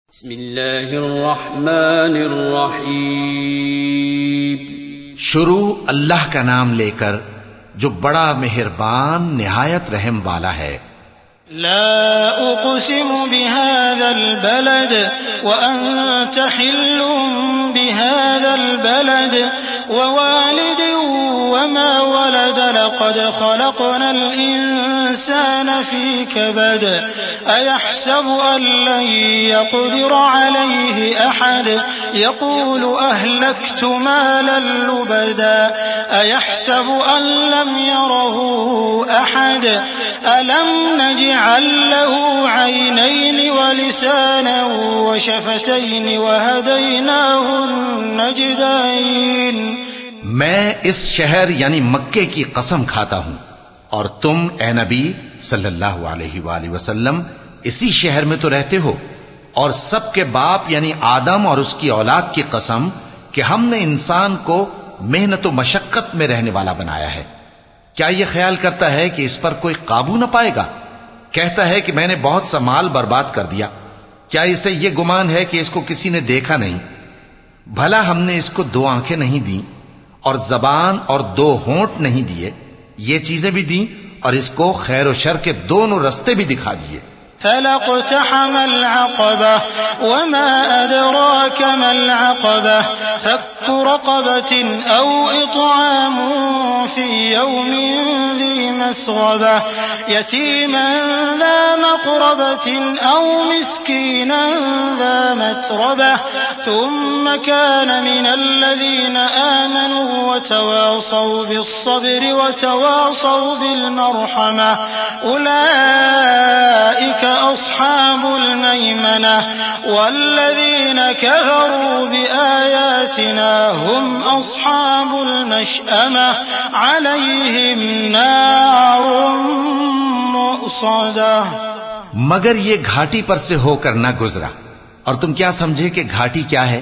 बिस्मिल्लाहिर्रहमानिर्रहीम। शुरू अल्लाह का नाम लेकर जो बड़ा मेहरबान निहायत रहम वाला है। ला उक़सिमु बिहाज़ल बलद व अंत हिल्लुम बिहाज़ल बलद व वालिदिन व मा वलद लक़द ख़लक़नल इंसान फ़ी कबद अयहसबु अन लन यक़दिर अलैहि अहद यक़ूलु अहलक्तु मालन लुबदा अयहसबु अन लम यरहु अहद अलम नजअल लहु ऐनैन व लिसानन व शफ़तैन व हदैनाहु नजदैन। मैं इस शहर यानी मक्के की कसम खाता हूं और तुम ए नबी सल्लल्लाहु अलैहि वसल्लम इसी शहर में तो रहते हो, और सबके बाप यानी आदम और उसकी औलाद की कसम कि हमने इंसान को मेहनत व मशक्कत में रहने वाला बनाया है। क्या यह ख्याल करता है कि इस पर कोई काबू न पाएगा? कहता है कि मैंने बहुत सा माल बर्बाद कर दिया। क्या इसे यह गुमान है कि इसको किसी ने देखा नहीं? भला हमने इसको दो आंखें नहीं दी और जबान और दो होंठ नहीं दिए? ये चीजें भी दी और इसको खैर और शर के दोनों रस्ते भी दिखा दिए। फलक़तहमल अक़बह वमा अदराक मल अक़बह फक्कु रक़बतिन औ इत्आमुन फ़ी यौमिन ज़ी मस्ग़बह यतीमन ज़ा मक़रबतिन औ मिस्कीनन ज़ा मत्रबह थुम्म कान मिनल लज़ीना आमनू व तवासौ बिस्सब्रि व तवासौ बिल मरहमह उलाइका अस्हाबुल मैमना वल्लज़ीना कफ़रू बिआयातिना हुम अस्हाबुल मशअमह अलैहिम नारुम मुअ्सदा। मगर ये घाटी पर से होकर न गुजरा, और तुम क्या समझे कि घाटी क्या है?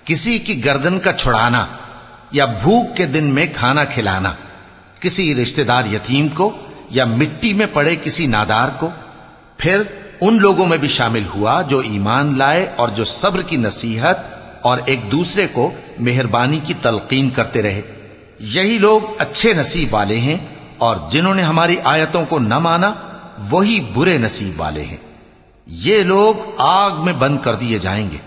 किसी की गर्दन का छुड़ाना या भूख के दिन में खाना खिलाना, किसी रिश्तेदार यतीम को या मिट्टी में पड़े किसी नादार को। फिर उन लोगों में भी शामिल हुआ जो ईमान लाए और जो सब्र की नसीहत और एक दूसरे को मेहरबानी की तलकीन करते रहे। यही लोग अच्छे नसीब वाले हैं, और जिन्होंने हमारी आयतों को न माना वही बुरे नसीब वाले हैं। ये लोग आग में बंद कर दिए जाएंगे।